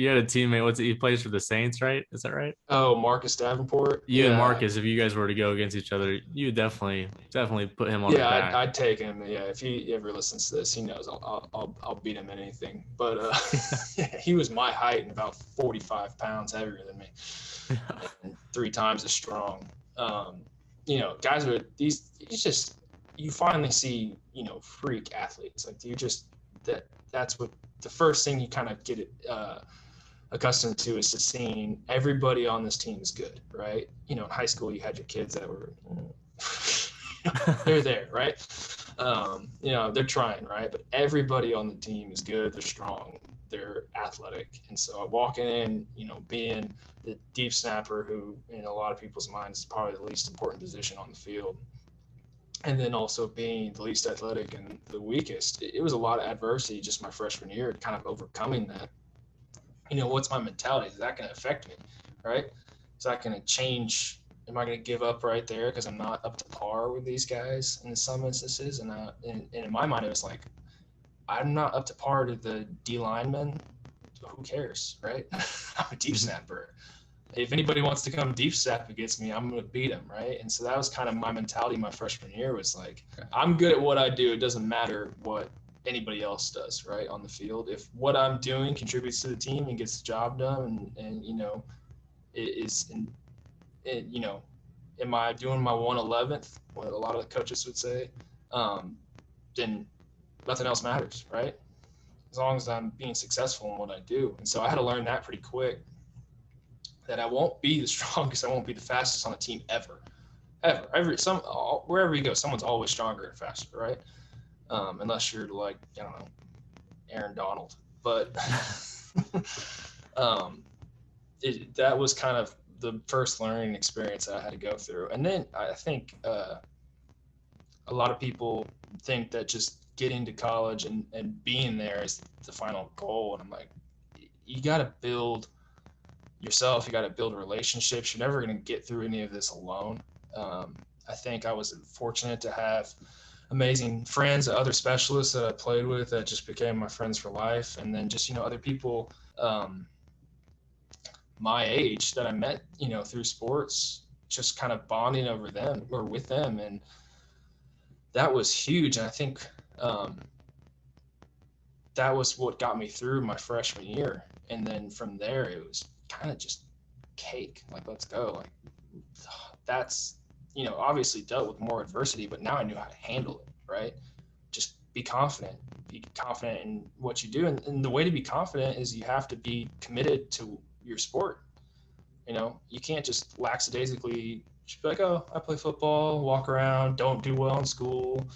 had a teammate? He plays for the Saints, right? Is that right? Oh, Marcus Davenport. You and Yeah. Marcus, if you guys were to go against each other, you would definitely put him on your Yeah, back. I'd take him. Yeah, if he ever listens to this, he knows I'll beat him in anything. But yeah, he was my height and about 45 pounds heavier than me, and 3 times as strong. Guys are these. It's just, you finally see freak athletes. Like that's what the first thing you kind of get accustomed to is to seeing everybody on this team is good, right? You know, in high school, you had your kids that were, they're there, right? You know, they're trying, right? But everybody on the team is good. They're strong. They're athletic. And so walking in, you know, being the deep snapper, who in a lot of people's minds is probably the least important position on the field, and then also being the least athletic and the weakest, it was a lot of adversity just my freshman year, kind of overcoming that. You know, what's my mentality? Is that going to affect me, right? Is that going to change? Am I going to give up right there because I'm not up to par with these guys in some instances? And in my mind, it was like, I'm not up to par to the D linemen. Who cares, right? I'm a deep snapper. If anybody wants to come deep snap against me, I'm going to beat them, right? And so that was kind of my mentality my freshman year, was like, I'm good at what I do. It doesn't matter what anybody else does, right, on the field. If what I'm doing contributes to the team and gets the job done, and you know, you know, am I doing my 111th, what a lot of the coaches would say, then nothing else matters, right? As long as I'm being successful in what I do. And so I had to learn that pretty quick, that I won't be the strongest, I won't be the fastest on a team ever. Wherever you go, someone's always stronger and faster, right? Unless you're like, I don't know, Aaron Donald. But that was kind of the first learning experience I had to go through. And then I think a lot of people think that just getting to college and being there is the final goal. And I'm like, you got to build yourself. You got to build relationships. You're never going to get through any of this alone. I think I was fortunate to have amazing friends, other specialists that I played with that just became my friends for life. And then just, you know, other people my age that I met, you know, through sports, just kind of bonding over them or with them. And that was huge. And I think that was what got me through my freshman year. And then from there, it was kind of just cake. Like, let's go. Like, that's, you know, obviously dealt with more adversity, but now I knew how to handle it, right? Just be confident in what you do. And the way to be confident is you have to be committed to your sport. You know, you can't just lackadaisically just be like, oh, I play football, walk around, don't do well in school.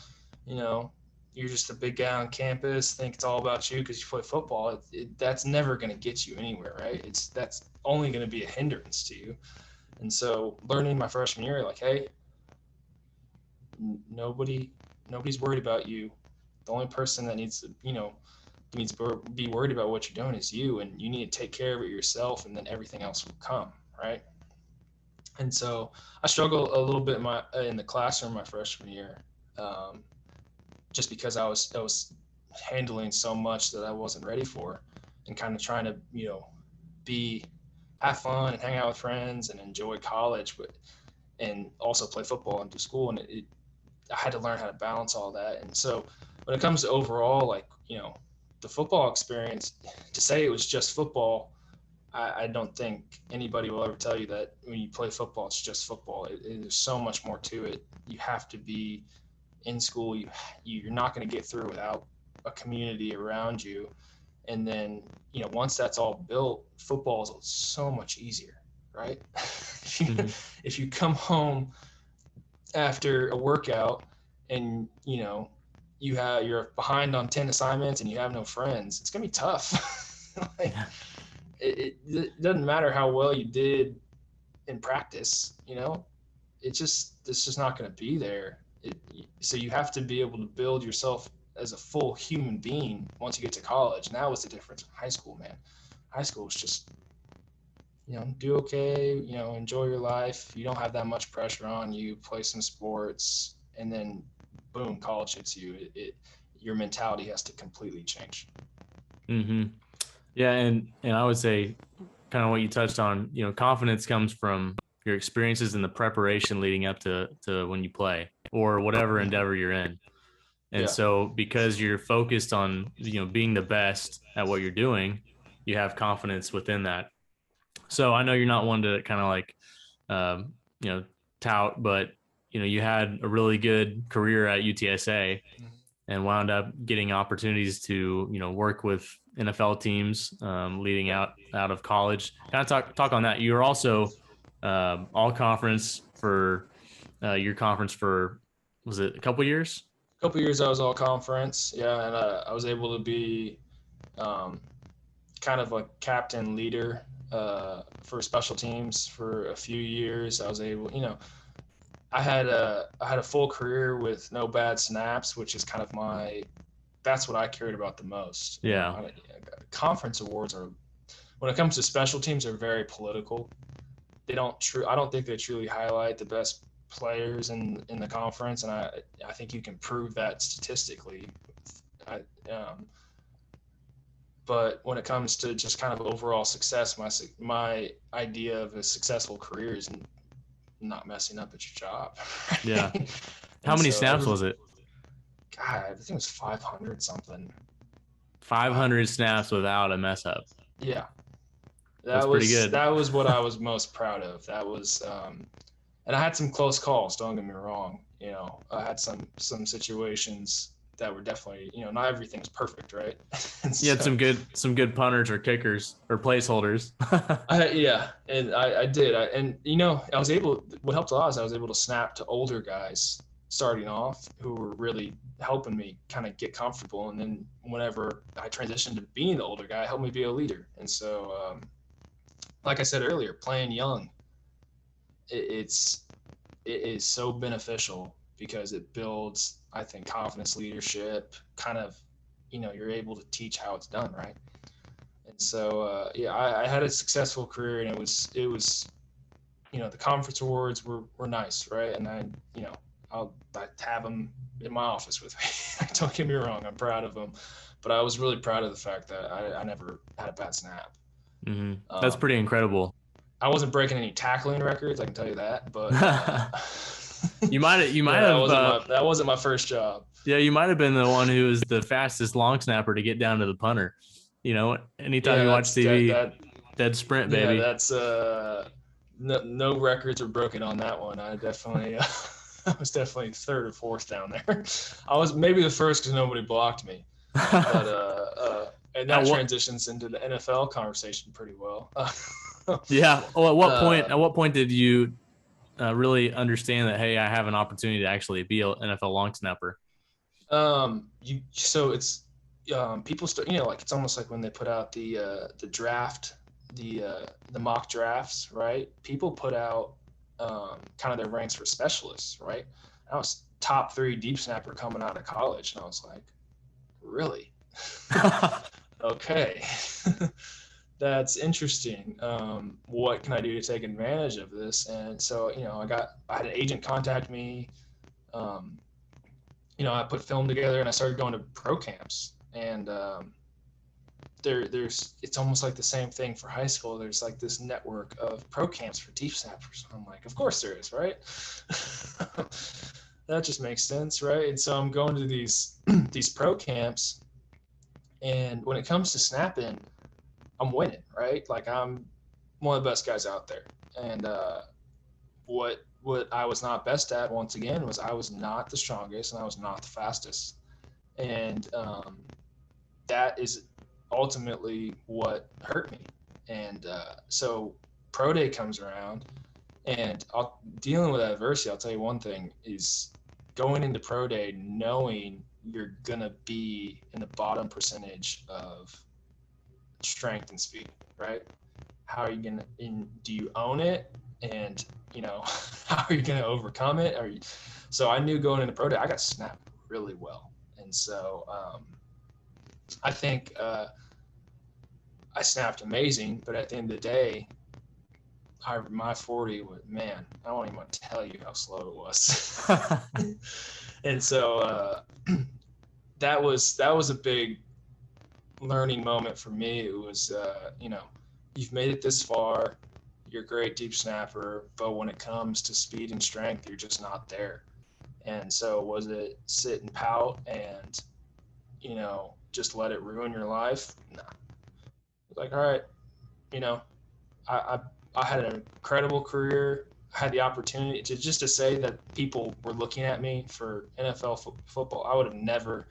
You know, you're just a big guy on campus, think it's all about you because you play football. That's never going to get you anywhere, right? That's only going to be a hindrance to you. And so learning my freshman year, like, hey, nobody's worried about you. The only person that needs to, you know, needs to be worried about what you're doing is you, and you need to take care of it yourself, and then everything else will come, right? And so I struggled a little bit in the classroom my freshman year, just because I was handling so much that I wasn't ready for, and kind of trying to, you know, have fun and hang out with friends and enjoy college, and also play football and do school. And I had to learn how to balance all that. And so when it comes to overall, like, you know, the football experience, to say it was just football, I don't think anybody will ever tell you that when you play football, it's just football. There's so much more to it. You have to be in school. You're not going to get through without a community around you. And then, you know, once that's all built, football is so much easier, right? If you come home after a workout and, you know, you're behind on 10 assignments and you have no friends, it's gonna be tough. Like, it doesn't matter how well you did in practice, you know, it's just not gonna be there. So you have to be able to build yourself as a full human being once you get to college. And that was the difference in high school, man. High school was just, you know, do okay, you know, enjoy your life. You don't have that much pressure on you, play some sports, and then boom, college hits you. Your mentality has to completely change. Mm-hmm. Yeah, and I would say kind of what you touched on, you know, confidence comes from your experiences and the preparation leading up to when you play or whatever endeavor you're in. And Yeah. so because you're focused on, you know, being the best at what you're doing, you have confidence within that. So I know you're not one to kind of like, you know, tout, but you know, you had a really good career at UTSA. and wound up getting opportunities to, work with NFL teams, leading out of college. Kind of talk on that. You were also all conference for your conference for, was it a couple years? A couple years I was all conference, yeah, and I was able to be um, kind of a captain leader for special teams for a few years. I was able, I had a full career with no bad snaps, which is kind of that's what I cared about the most. Yeah. Conference awards are, when it comes to special teams, are very political. I don't think they truly highlight the best players in the conference, and I think you can prove that statistically. I, um, but when it comes to just kind of overall success, my idea of a successful career is not messing up at your job. Yeah. Right? How And many so snaps was it? God, I think it was 500 something. 500 snaps without a mess up. Yeah, That's pretty good. that was what I was most proud of. That was, and I had some close calls. Don't get me wrong. I had some situations that were definitely, not everything's perfect, right? And You had so, some good punters or kickers or placeholders. yeah, and I did. I was able. What helped a lot is I was able to snap to older guys starting off who were really helping me kind of get comfortable, and then whenever I transitioned to being the older guy, it helped me be a leader. And so, like I said earlier, playing young, it's it is so beneficial because it builds, I think, confidence, leadership, kind of, you're able to teach how it's done, right? And so, yeah, I had a successful career, and it was, the conference awards were nice, right? And I have them in my office with me. Don't get me wrong, I'm proud of them, but I was really proud of the fact that I never had a bad snap. That's Um, pretty incredible. I wasn't breaking any tackling records, I can tell you that, but You might have that wasn't my first job. yeah, you might have been the one who was the fastest long snapper to get down to the punter. Anytime Yeah, you watch that's that TV, that dead sprint, yeah, baby. that's no records are broken on that one. I definitely I was definitely third or fourth down there. I was maybe the first because nobody blocked me, but and At that what transitions into the NFL conversation pretty well. Yeah. Well, uh, at what point did you really understand that, hey, I have an opportunity to actually be an NFL long snapper? you so it's people start, like it's almost like when they put out the draft, the mock drafts, right? People put out kind of their ranks for specialists, right? I was top three deep snapper coming out of college, and I was like, really? Okay. That's interesting. What can I do to take advantage of this? And so, I had an agent contact me. Um, I put film together and I started going to pro camps. And it's almost like the same thing for high school. There's like this network of pro camps for deep snappers. I'm like, of course there is, right? That just makes sense, right? And so I'm going to these these pro camps, and when it comes to snapping, I'm winning, right? Like I'm one of the best guys out there. And what I was not best at, once again, was I was not the strongest and I was not the fastest. And that is ultimately what hurt me. And so pro day comes around, and dealing with adversity, I'll tell you one thing is going into pro day knowing you're gonna be in the bottom percentage of strength and speed, right? How are you gonna do you own it? And how are you gonna overcome it? So I knew going into pro day I got snapped really well. And so I think I snapped amazing, but at the end of the day, my 40 was, man, I don't even want to tell you how slow it was. And so that was a big learning moment for me. It was, you've made it this far, you're a great deep snapper, but when it comes to speed and strength, you're just not there. And so was it sit and pout and, just let it ruin your life? Nah. Like, all right, you know, I, I, I had an incredible career. had the opportunity to say that people were looking at me for NFL football, I would have never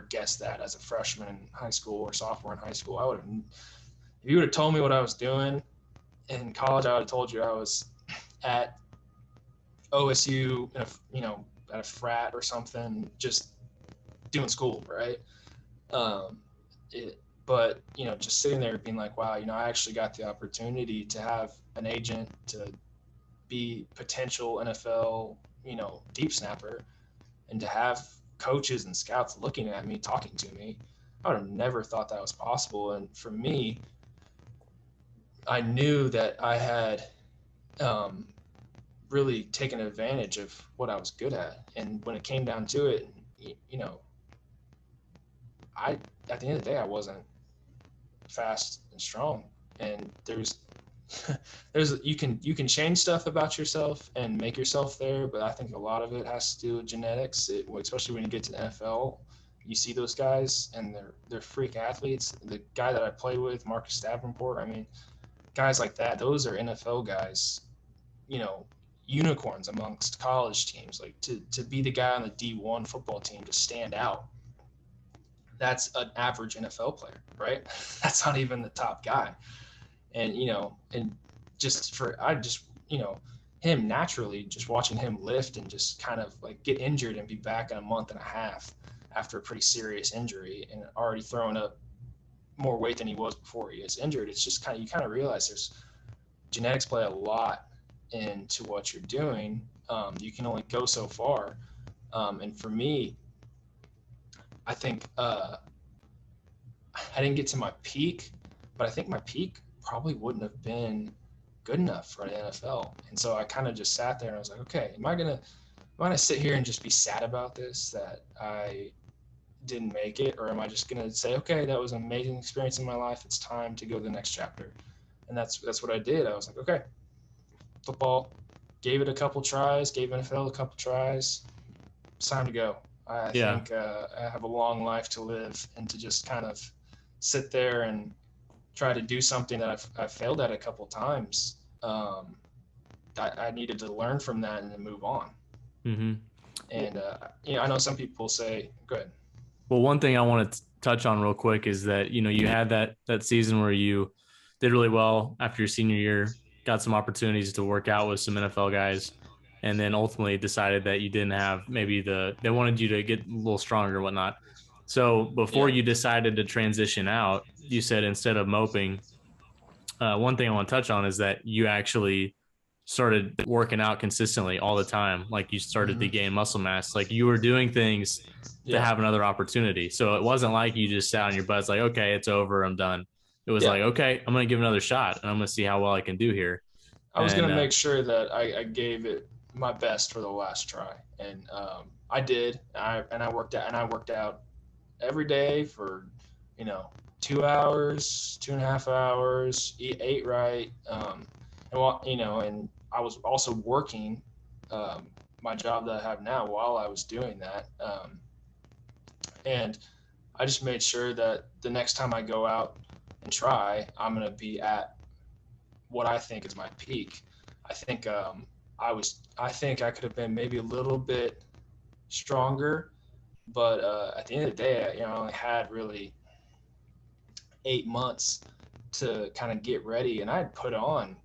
guessed that as a freshman in high school or sophomore in high school. If you would have told me what I was doing in college, I would have told you I was at OSU, at a frat or something, just doing school, right? Um, but just sitting there being like, wow, I actually got the opportunity to have an agent, to be potential NFL, deep snapper, and to have coaches and scouts looking at me, talking to me. I would have never thought that was possible. And for me, I knew that I had um, really taken advantage of what I was good at. And when it came down to it, I at the end of the day, I wasn't fast and strong. And you can change stuff about yourself and make yourself there, but I think a lot of it has to do with genetics. Especially when you get to the NFL, you see those guys and they're freak athletes. The guy that I played with, Marcus Davenport, I mean, guys like that, those are NFL guys, unicorns amongst college teams. Like to be the guy on the D1 football team, to stand out, that's an average NFL player, right? That's not even the top guy. And him naturally, just watching him lift and just kind of like get injured and be back in a month and a half after a pretty serious injury and already throwing up more weight than he was before he gets injured. It's just you kind of realize there's genetics play a lot into what you're doing. You can only go so far. And for me, I think I didn't get to my peak, but I think my peak probably wouldn't have been good enough for an NFL. And so I kind of just sat there and I was like, okay, am I gonna sit here and just be sad about this, that I didn't make it, or am I just gonna say, okay, that was an amazing experience in my life, it's time to go to the next chapter? And that's what I did. I was like, okay, football, gave it a couple tries, gave NFL a couple tries, it's time to go. I Yeah. think I have a long life to live, and to just kind of sit there and try to do something that I've failed at a couple times. I needed to learn from that and then move on. Mm-hmm. And I know some people say, go ahead. Well, one thing I want to touch on real quick is that, you had that season where you did really well after your senior year, got some opportunities to work out with some NFL guys, and then ultimately decided that you didn't have they wanted you to get a little stronger and whatnot. So before Yeah. you decided to transition out, you said instead of moping, one thing I want to touch on is that you actually started working out consistently all the time. Like you started to Mm-hmm. gain muscle mass. Like you were doing things to Yeah. have another opportunity. So it wasn't like you just sat on your butt. It's like, okay, it's over. I'm done. It was Yeah. like, okay, I'm going to give another shot and I'm going to see how well I can do here. I was going And to make sure that I gave it my best for the last try. And I did. I worked out every day for, you know, 2 hours, 2.5 hours, ate right. And I was also working my job that I have now while I was doing that. And I just made sure that the next time I go out and try, I'm going to be at what I think is my peak. I think I think I could have been maybe a little bit stronger, but at the end of the day, I only had really 8 months to kind of get ready, and I'd put on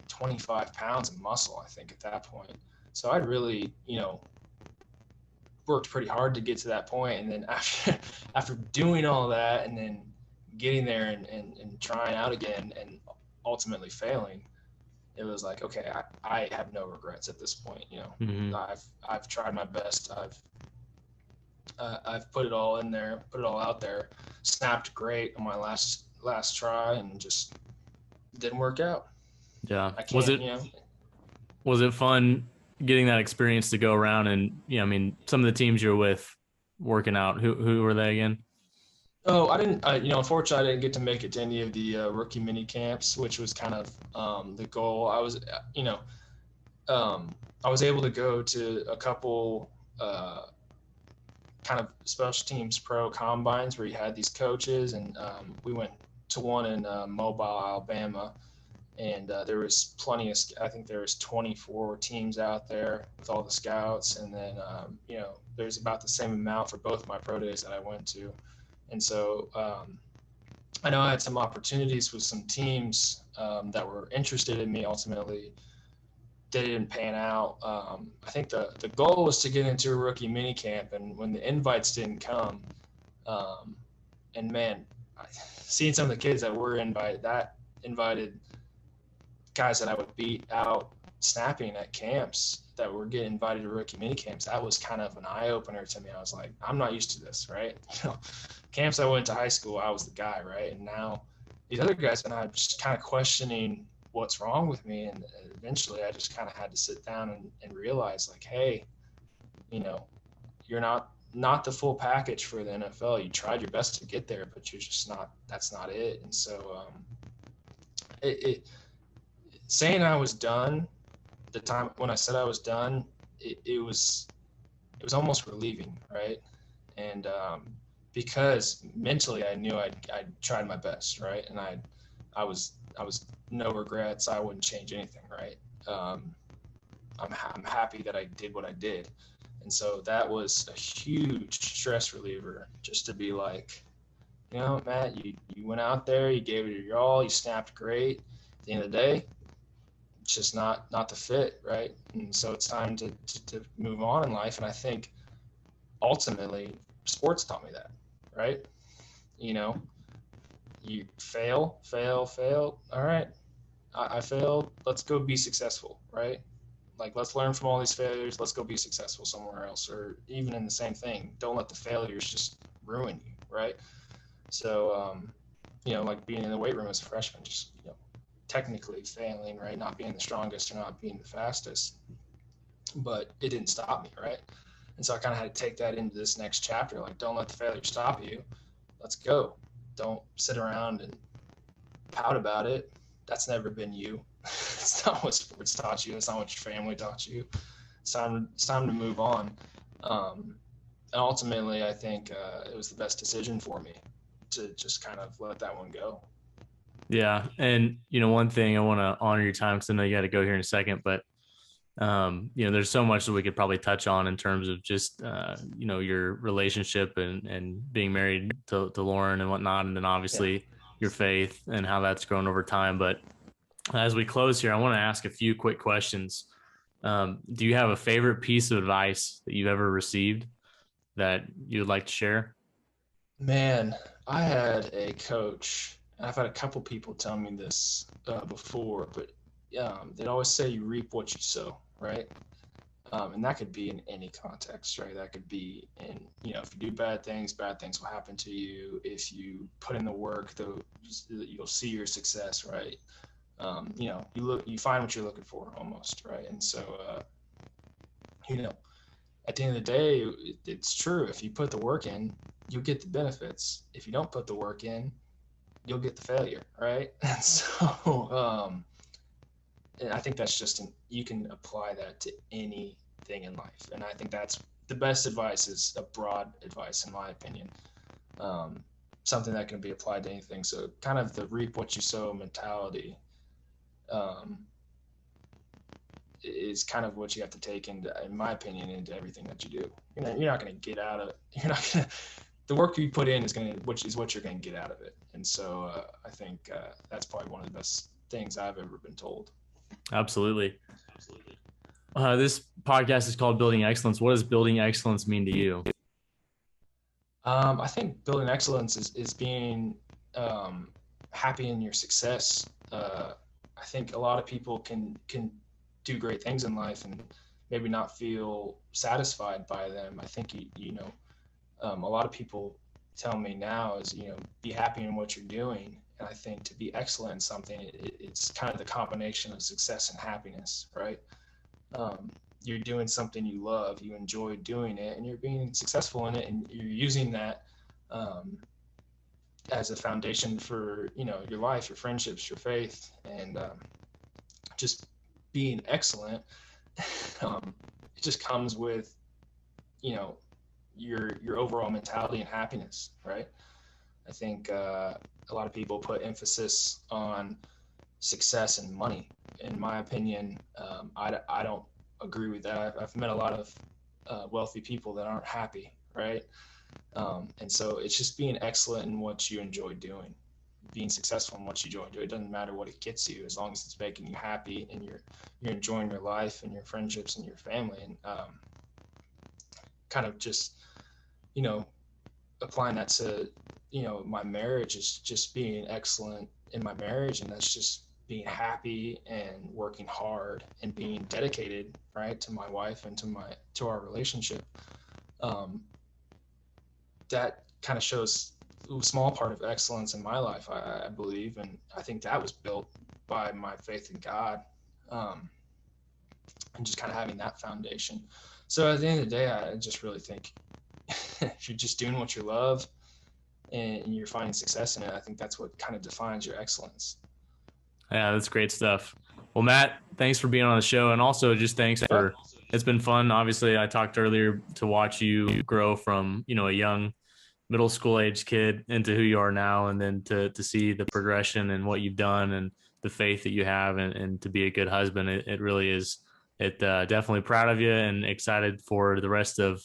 25 pounds of muscle, I think, at that point. So I'd really, worked pretty hard to get to that point. And then after doing all that and then getting there and trying out again and ultimately failing, it was like, okay, I have no regrets at this point. mm-hmm. I've tried my best. I've put it all in there, put it all out there, snapped great on my last try, and just didn't work out. Yeah. I Was can't, it, was it fun getting that experience to go around and, I mean, some of the teams you're with working out, who were they again? Oh, I didn't. Unfortunately, I didn't get to make it to any of the rookie mini camps, which was kind of the goal. Um, I was able to go to a couple kind of special teams pro combines where you had these coaches, and we went to one in Mobile, Alabama, And there was plenty of, I think there was 24 teams out there with all the scouts. And then, there's about the same amount for both my pro days that I went to. And so I know I had some opportunities with some teams that were interested in me. Ultimately, they didn't pan out. I think the goal was to get into a rookie mini camp, and when the invites didn't come, and man, seeing some of the kids that were invited guys that I would beat out snapping at camps that were getting invited to rookie mini camps, that was kind of an eye opener to me. I was like, I'm not used to this, right? Camps I went to high school, I was the guy, right? And now these other guys, and I'm just kind of questioning what's wrong with me. And eventually I just kind of had to sit down and realize, like, hey, you're not the full package for the NFL. You tried your best to get there, but you're just not, that's not it. And so saying I was done, the time when I said I was done, it was almost relieving, right? And because mentally I knew I'd tried my best, right? And I was no regrets. I wouldn't change anything, right? I'm happy that I did what I did. And so that was a huge stress reliever, just to be like, Matt, you went out there, you gave it your all, you snapped great. At the end of the day, it's just not the fit, right? And so it's time to move on in life. And I think ultimately sports taught me that, right? You fail. All right, I failed. Let's go be successful, right? Like, let's learn from all these failures. Let's go be successful somewhere else, or even in the same thing. Don't let the failures just ruin you, right? So, like being in the weight room as a freshman, just, technically failing, right? Not being the strongest or not being the fastest, but it didn't stop me, right? And so I kind of had to take that into this next chapter. Like, don't let the failure stop you. Let's go. Don't sit around and pout about it. That's never been you. It's not what sports taught you. It's not what your family taught you. It's time to move on. And ultimately, I think it was the best decision for me to just kind of let that one go. Yeah. And, one thing I want to honor your time because I know you got to go here in a second, but, there's so much that we could probably touch on in terms of just, your relationship and being married to Lauren and whatnot. And then obviously your faith and how that's grown over time. But as we close here, I want to ask a few quick questions. Do you have a favorite piece of advice that you've ever received that you would like to share? Man, I had a coach, and I've had a couple people tell me this before, but they'd always say you reap what you sow, right? And that could be in any context, right? That could be in, if you do bad things will happen to you. If you put in the work, you'll see your success, right? You find what you're looking for almost, right? And so, at the end of the day, it's true. If you put the work in, you'll get the benefits. If you don't put the work in, you'll get the failure, right? And so, and I think that's you can apply that to anything in life. And I think that's the best advice, is a broad advice, in my opinion. Something that can be applied to anything. So kind of the reap what you sow mentality is kind of what you have to take into, in my opinion, into everything that you do. You're not going to get out of it. The work you put in is what you're going to get out of it. And so I think that's probably one of the best things I've ever been told. Absolutely. This podcast is called Building Excellence. What does building excellence mean to you? I think building excellence is being happy in your success. I think a lot of people can do great things in life and maybe not feel satisfied by them. I think a lot of people tell me now is be happy in what you're doing. And I think to be excellent in something, it's kind of the combination of success and happiness, right? You're doing something you love, you enjoy doing it, and you're being successful in it, and you're using that as a foundation for your life, your friendships, your faith, and just being excellent. It just comes with your overall mentality and happiness, right? I think a lot of people put emphasis on success and money. In my opinion, I don't agree with that. I've met a lot of wealthy people that aren't happy, right? And so it's just being excellent in what you enjoy doing, being successful in what you enjoy doing. It doesn't matter what it gets you, as long as it's making you happy and you're enjoying your life and your friendships and your family. And kind of just, you know, applying that to, you know, my marriage is just being excellent in my marriage, and that's just being happy and working hard and being dedicated, right, to my wife and to our relationship. Um, that kind of shows a small part of excellence in my life, I believe, and I think that was built by my faith in God, um, and just kind of having that foundation. So at the end of the day, I just really think if you're just doing what you love and you're finding success in it, I think that's what kind of defines your excellence. Yeah, that's great stuff. Well, Matt, thanks for being on the show. And also just thanks Yeah. for, it's been fun. Obviously, I talked earlier to watch you grow from, you know, a young middle school age kid into who you are now, and then to see the progression and what you've done and the faith that you have, and to be a good husband. It really is, definitely proud of you and excited for the rest of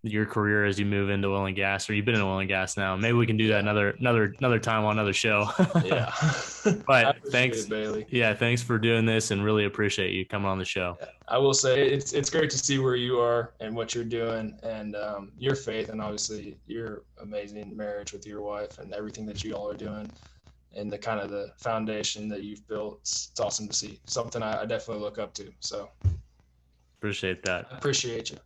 your career as you move into oil and gas, or you've been in oil and gas now. Maybe we can do that Yeah. another time on another show. Yeah. I But appreciate thanks. it, Bailey. Yeah, thanks for doing this, and really appreciate you coming on the show. Yeah. I will say it's great to see where you are and what you're doing, and your faith, and obviously your amazing marriage with your wife and everything that you all are doing, and the kind of the foundation that you've built. It's awesome to see. Something I definitely look up to. So Appreciate that. I appreciate you.